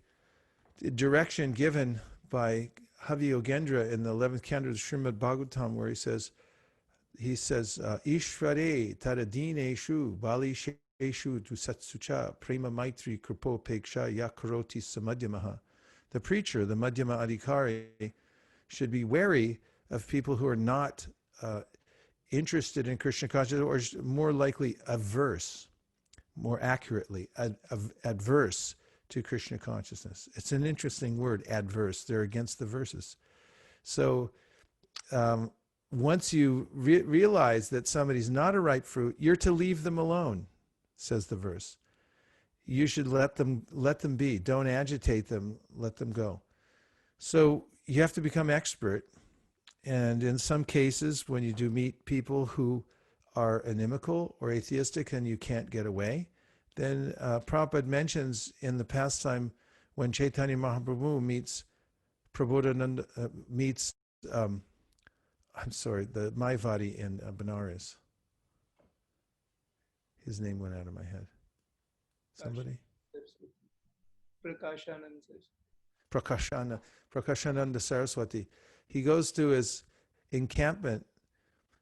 direction given by Havi Yogendra in the 11th canto of Srimad Bhagavatam, where he says, Ishvare taradineshu balisheshu tu satsucha prema maitri kripo peksha yakaroti samadhyamaha. The preacher, the Madhyama Adhikari, should be wary of people who are not interested in Krishna consciousness, or more likely averse, more accurately, adverse to Krishna consciousness. It's an interesting word, adverse. They're against the verses. So once you realize that somebody's not a ripe fruit, you're to leave them alone, says the verse. You should let them be. Don't agitate them. Let them go. So you have to become expert. And in some cases, when you do meet people who are inimical or atheistic and you can't get away, then Prabhupada mentions in the pastime when Chaitanya Mahaprabhu meets Prabodhananda, meets the Mayavadi in Benares. His name went out of my head. Somebody? Prakashananda Saraswati. He goes to his encampment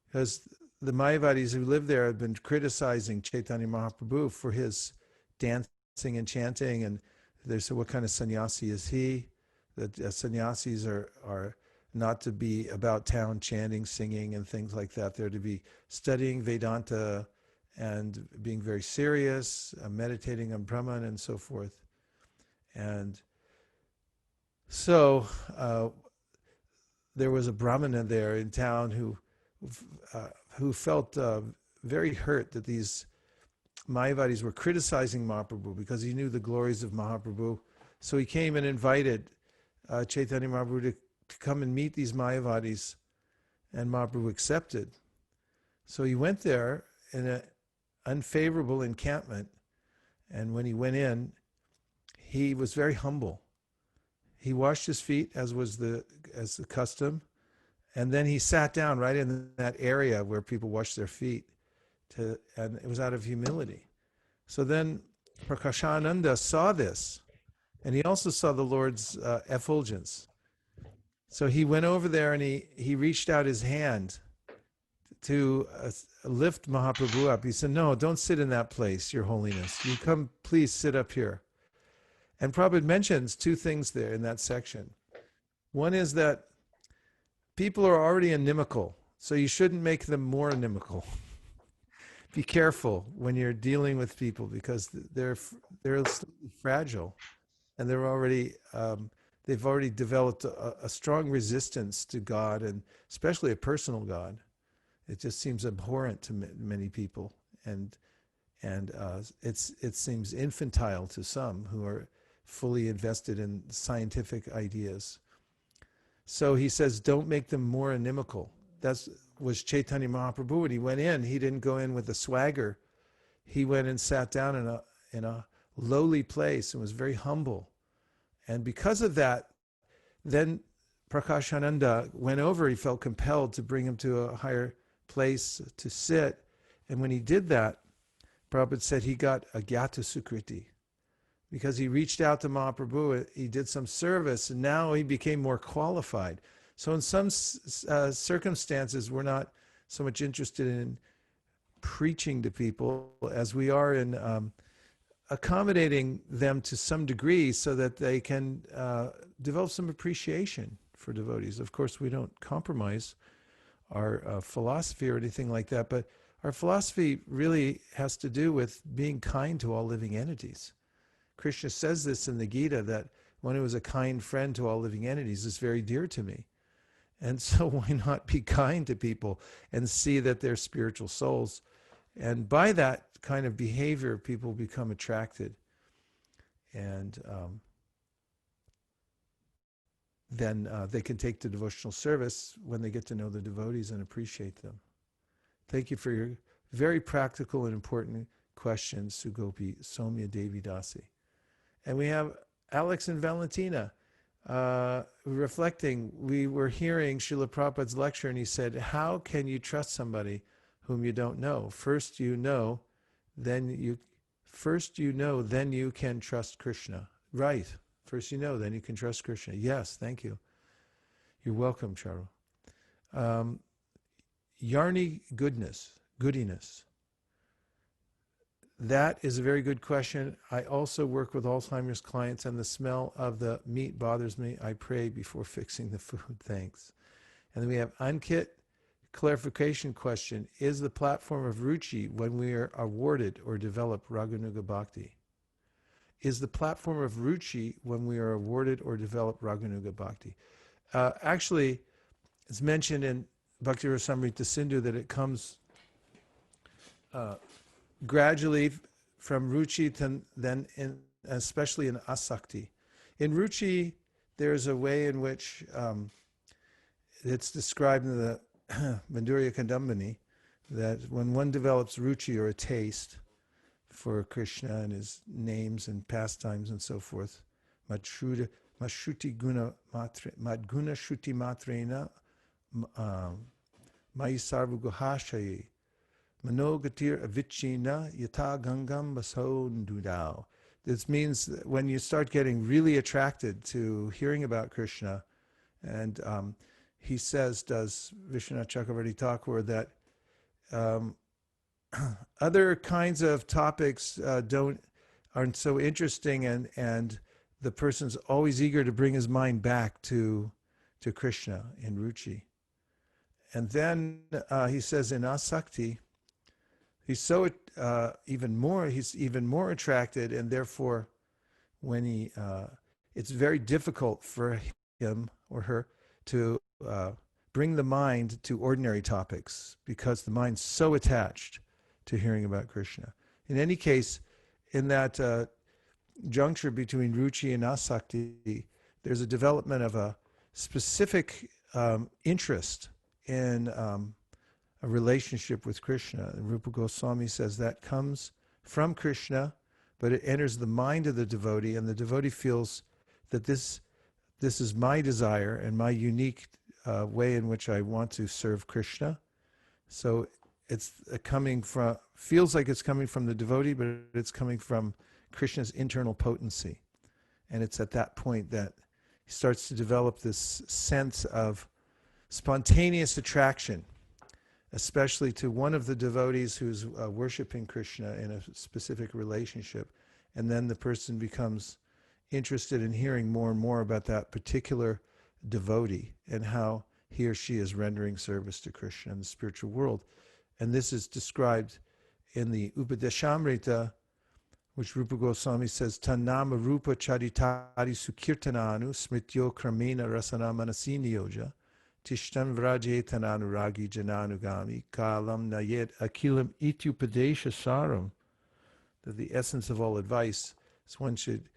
because the Mayavadis who live there have been criticizing Chaitanya Mahaprabhu for his dancing and chanting, and they said, what kind of sannyasi is he? That sannyasis are not to be about town chanting, singing, and things like that. They're to be studying Vedanta and being very serious, meditating on Brahman and so forth. And so there was a Brahmana there in town who felt very hurt that these Mayavadis were criticizing Mahaprabhu because he knew the glories of Mahaprabhu. So he came and invited Chaitanya Mahaprabhu to come and meet these Mayavadis, and Mahaprabhu accepted. So he went there in an unfavorable encampment, and when he went in, he was very humble. He washed his feet as the custom, and then he sat down right in that area where people wash their feet, and it was out of humility. So then Prakashananda saw this, and he also saw the Lord's effulgence. So he went over there and he reached out his hand to lift Mahaprabhu up. He said, no, don't sit in that place, Your Holiness. You come, please sit up here. And Prabhupada mentions two things there in that section. One is that people are already inimical, so you shouldn't make them more inimical. Be careful when you're dealing with people because they're fragile, and they've already developed a strong resistance to God, and especially a personal God. It just seems abhorrent to many people, and it seems infantile to some who are fully invested in scientific ideas. So he says, don't make them more inimical. That was Chaitanya Mahaprabhu. When he went in, he didn't go in with a swagger. He went and sat down in a lowly place and was very humble. And because of that, then Prakashananda went over. He felt compelled to bring him to a higher place to sit. And when he did that, Prabhupada said he got a Gyata Sukriti. Because he reached out to Mahaprabhu, he did some service, and now he became more qualified. So in some circumstances, we're not so much interested in preaching to people as we are in accommodating them to some degree so that they can develop some appreciation for devotees. Of course, we don't compromise our philosophy or anything like that, but our philosophy really has to do with being kind to all living entities. Krishna says this in the Gita, that one who is a kind friend to all living entities is very dear to me. And so why not be kind to people and see that they're spiritual souls? And by that kind of behavior, people become attracted. And then they can take to devotional service when they get to know the devotees and appreciate them. Thank you for your very practical and important questions, Sugopi, Somya Devi Dasi. And we have Alex and Valentina reflecting. We were hearing Srila Prabhupada's lecture, and he said, how can you trust somebody whom you don't know? First you know, then you can trust Krishna. Right. First you know, then you can trust Krishna. Yes, thank you. You're welcome, Charu. Yarni goodiness. That is a very good question. I also work with Alzheimer's clients, and the smell of the meat bothers me. I pray before fixing the food. Thanks. And then we have Ankit, clarification question. Is the platform of Ruchi when we are awarded or develop Raganuga Bhakti? Is the platform of Ruchi when we are awarded or develop Raganuga Bhakti? Actually, it's mentioned in Bhakti Rasamrita Sindhu that it comes gradually from Ruchi to then, especially in Asakti. In Ruchi, there's a way in which it's described in the Madhurya Kandambani that when one develops Ruchi, or a taste for Krishna and his names and pastimes and so forth, Madhushuti Guna Shruti Matrena Mai Sarva Guhashayi Manogatir Avichina Yata Gangam Baso Ndudao. This means that when you start getting really attracted to hearing about Krishna, and he says, does Vishwanath Chakravarti Thakur, that other kinds of topics aren't so interesting, and the person's always eager to bring his mind back to Krishna in Ruchi. And then he says in Asakti, he's even more attracted, and therefore when it's very difficult for him or her to bring the mind to ordinary topics, because the mind's so attached to hearing about Krishna. In any case, in that juncture between Ruchi and Asakti, there's a development of a specific interest in a relationship with Krishna. And Rupa Goswami says that comes from Krishna, but it enters the mind of the devotee, and the devotee feels that this is my desire and my unique way in which I want to serve Krishna. So it's feels like it's coming from the devotee, but it's coming from Krishna's internal potency. And it's at that point that he starts to develop this sense of spontaneous attraction, especially to one of the devotees who's worshiping Krishna in a specific relationship. And then the person becomes interested in hearing more and more about that particular devotee and how he or she is rendering service to Krishna in the spiritual world. And this is described in the Upadeshamrita, which Rupa Goswami says, Tanama Rupa Charitari Sukirtananu Smrityo Kramena Rasana Manasini Yoja Tishtan Vrajetananuragi Jananugami Kalam Nayet Akilam Ityupadesha Saram. That the essence of all advice is one should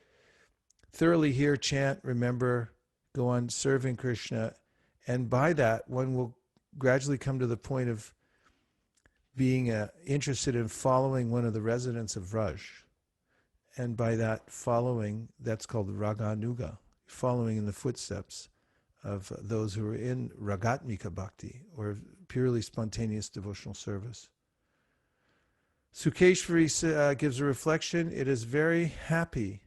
thoroughly hear, chant, remember, go on serving Krishna, and by that one will gradually come to the point of being interested in following one of the residents of Vraj. And by that following, that's called Raganuga, following in the footsteps of those who are in Ragatmika Bhakti, or purely spontaneous devotional service. Sukeshvari gives a reflection. It is very happy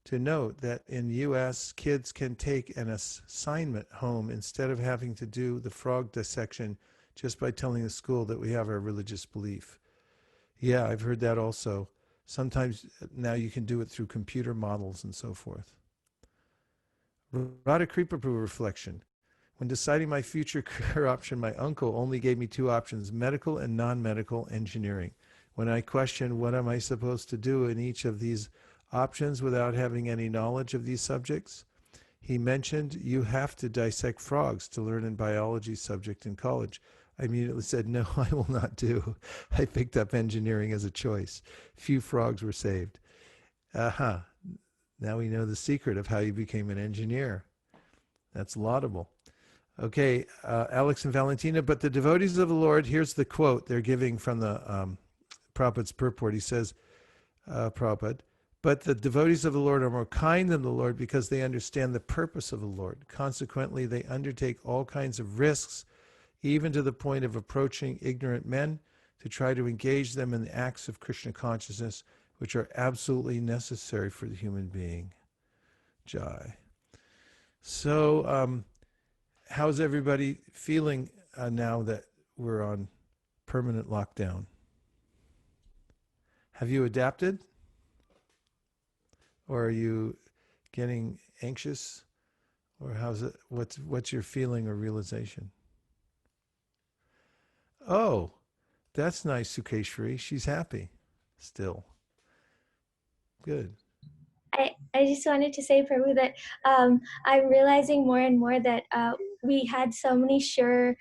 to note that in the U.S., kids can take an assignment home instead of having to do the frog dissection just by telling the school that we have our religious belief. Yeah, I've heard that also. Sometimes now you can do it through computer models and so forth. Radha Kripaprabhu reflection. When deciding my future career option, my uncle only gave me two options, medical and non-medical engineering. When I questioned what am I supposed to do in each of these options without having any knowledge of these subjects, he mentioned you have to dissect frogs to learn a biology subject in college. I immediately said, no, I will not do. I picked up engineering as a choice. Few frogs were saved. Aha. Now we know the secret of how you became an engineer. That's laudable. Okay, Alex and Valentina, but the devotees of the Lord, here's the quote they're giving from the Prabhupada's purport. He says, Prabhupada, but the devotees of the Lord are more kind than the Lord because they understand the purpose of the Lord. Consequently, they undertake all kinds of risks, even to the point of approaching ignorant men to try to engage them in the acts of Krishna consciousness, which are absolutely necessary for the human being. Jai. So, how's everybody feeling now that we're on permanent lockdown? Have you adapted? Or are you getting anxious? Or how's it? What's your feeling or realization? Oh, that's nice, Sukeshri. She's happy still. Good. I just wanted to say, Prabhu, that I'm realizing more and more that we had so many sure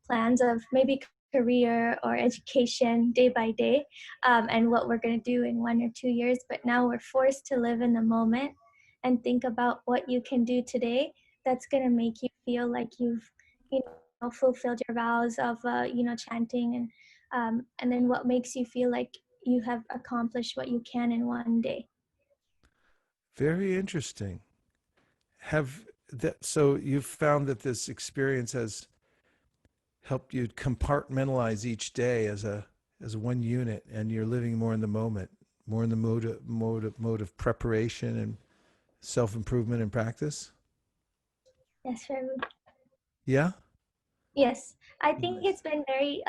plans of maybe career or education day by day, and what we're going to do in 1 or 2 years. But now we're forced to live in the moment and think about what you can do today. That's going to make you feel like you've fulfilled your vows of chanting, and then what makes you feel like you have accomplished what you can in 1 day. Very interesting. So you've found that this experience has helped you compartmentalize each day as one unit, and you're living more in the moment, more in the mode of preparation and self-improvement and practice? Yes, Prabhu. Yeah? Yes, I think it's been very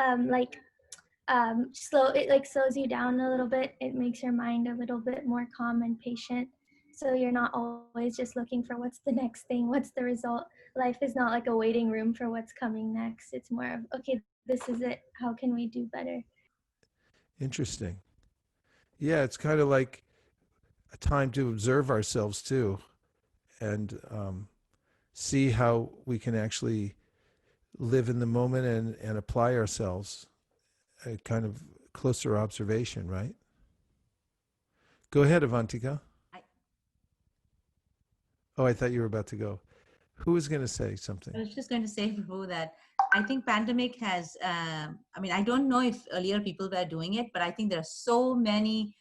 slow. It slows you down a little bit. It makes your mind a little bit more calm and patient. So you're not always just looking for what's the next thing, what's the result. Life is not like a waiting room for what's coming next. It's more of, okay, this is it. How can we do better? Interesting. Yeah, it's kind of like a time to observe ourselves too, and see how we can actually live in the moment and apply ourselves. A kind of closer observation, right? Go ahead, Avantika. Oh, I thought you were about to go. Who was going to say something? I was just going to say, Prabhu, that I think pandemic has, I don't know if earlier people were doing it, but I think there are so many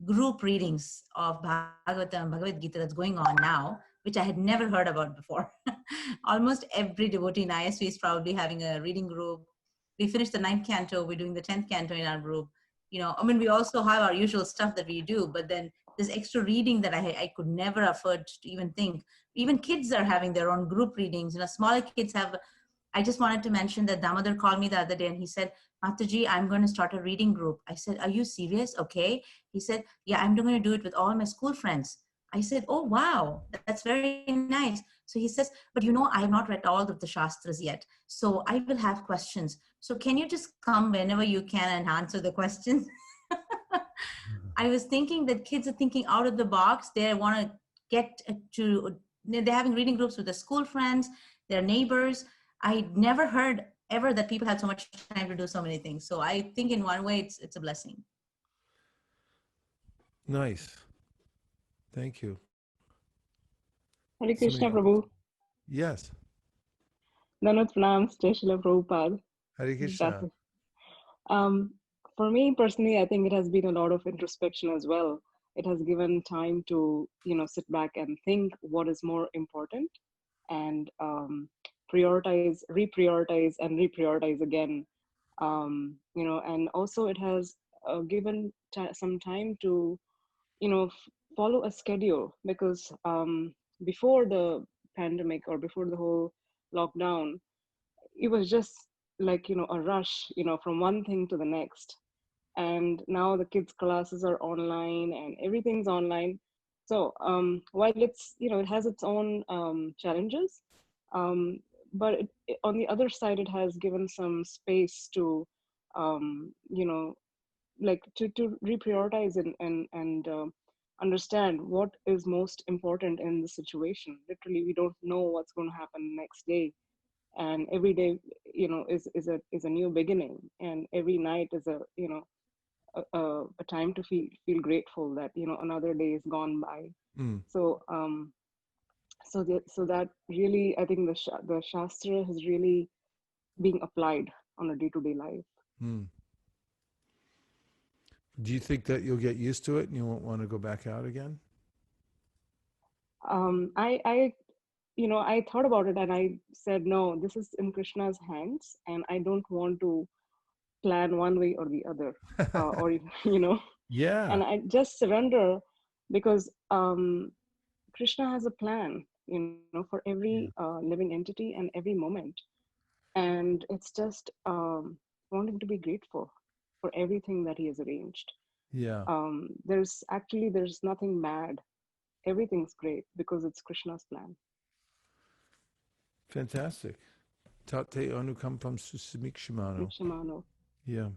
group readings of Bhagavatam, Bhagavad Gita that's going on now, which I had never heard about before. Almost every devotee in ISV is probably having a reading group. We finished the 9th canto, we're doing the 10th canto in our group. We also have our usual stuff that we do, but then this extra reading that I could never afford to even think. Even kids are having their own group readings. Smaller kids have. I just wanted to mention that Damodar called me the other day and he said, Mataji, I'm going to start a reading group. I said, are you serious? Okay. He said, yeah, I'm going to do it with all my school friends. I said, oh, wow, that's very nice. So he says, but I have not read all of the Shastras yet. So I will have questions. So can you just come whenever you can and answer the questions? I was thinking that kids are thinking out of the box. They want to they're having reading groups with their school friends, their neighbors. I never heard ever that people had so much time to do so many things. So I think in one way it's a blessing. Nice. Thank you. Hare Krishna, Prabhu. Yes. Danut pranams, Jai Srila Prabhupada. Hare Krishna. For me personally, I think it has been a lot of introspection as well. It has given time to, sit back and think what is more important and reprioritize again. And also it has given some time to, follow a schedule, because before the pandemic or before the whole lockdown, it was just like, a rush, from one thing to the next. And now the kids' classes are online and everything's online. So while it's, it has its own challenges, but on the other side, it has given some space to, like to reprioritize and understand what is most important in the situation. Literally, we don't know what's going to happen next day, and every day, is a new beginning, and every night is a time to feel grateful that another day is gone by. So so that really, I think the Shastra has really being applied on a day-to-day life. Do you think that you'll get used to it and you won't want to go back out again? I thought about it and I said, no, this is in Krishna's hands, and I don't want to plan one way or the other, or Yeah. And I just surrender, because Krishna has a plan, for every living entity and every moment, and it's just wanting to be grateful for everything that he has arranged. Yeah. There's nothing mad. Everything's great because it's Krishna's plan. Fantastic. Tate anukampam susamikshimano. Yeah.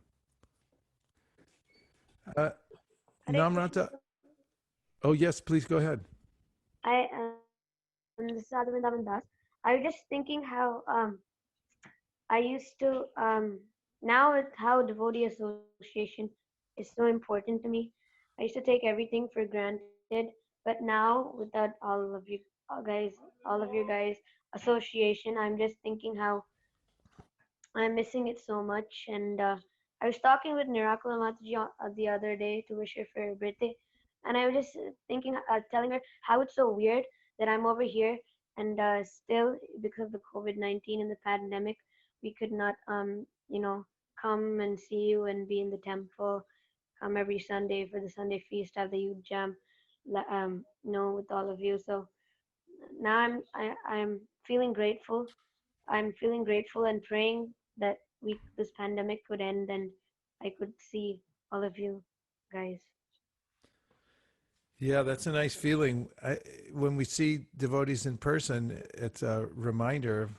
Namrata. Oh, yes, please go ahead. This is Adhavindavan Das. I was just thinking how I used to, now with how devotee association is so important to me. I used to take everything for granted, but now without all of you guys association, I'm just thinking how I'm missing it so much. And I was talking with Nirakula Mataji the other day to wish her for her birthday, and I was just thinking, telling her how it's so weird that I'm over here and still, because of the COVID-19 and the pandemic, we could not, come and see you and be in the temple, come every Sunday for the Sunday feast, have the youth jam, with all of you. So now I'm feeling grateful. I'm feeling grateful and praying that this pandemic could end and I could see all of you guys. Yeah, that's a nice feeling. When we see devotees in person, it's a reminder of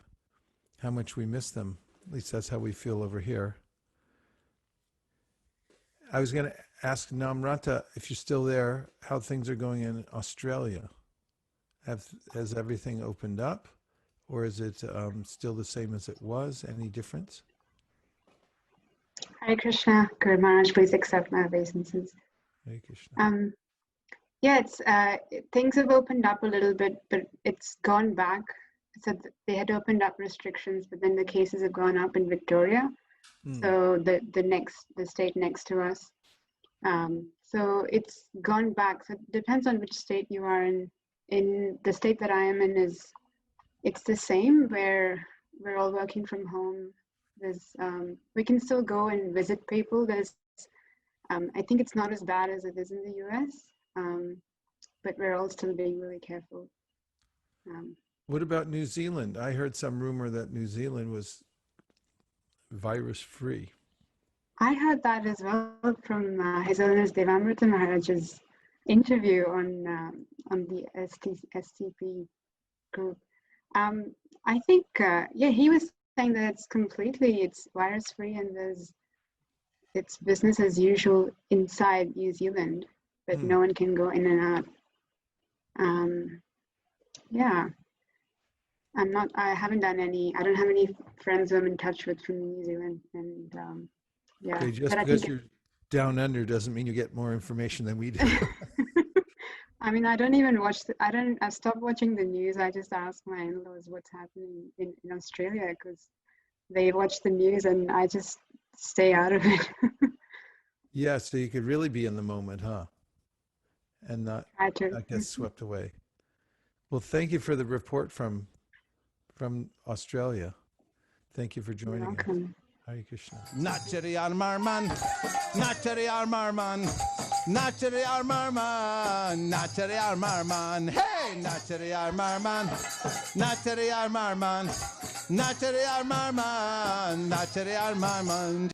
how much we miss them. At least that's how we feel over here. I was going to ask Namrata, if you're still there, how things are going in Australia. Has everything opened up, or is it still the same as it was? Any difference? Hare Krishna. Guru Maharaj, please accept my obeisances. Hare Krishna. Yeah, things have opened up a little bit, but it's gone back. So they had opened up restrictions, but then the cases have gone up in Victoria. So the state next to us. So it's gone back. So it depends on which state you are in. In the state that I am in, it's the same, where we're all working from home. We can still go and visit people. I think it's not as bad as it is in the US, but we're all still being really careful. What about New Zealand? I heard some rumor that New Zealand was virus-free. I heard that as well from His Holiness Devamrita Maharaj's interview on the STP group. I think, he was saying that it's virus-free and it's business as usual inside New Zealand, but no one can go in and out. I haven't done I don't have any friends who I'm in touch with from New Zealand, and Okay, just because you're down under doesn't mean you get more information than we do. I mean, I don't even I stopped watching the news. I just ask my in-laws what's happening in Australia, because they watch the news and I just stay out of it. Yeah, so you could really be in the moment, huh? And not get swept away. Well, thank you for the report from Australia. Thank you for joining us. Hare Krishna. Nachari Armarman, Nachari Armarman, Nachari Armarman, Nachari Armarman, hey, Nachari Armarman, Nachari Armarman, Nachari Armarman, Nachari Armarman.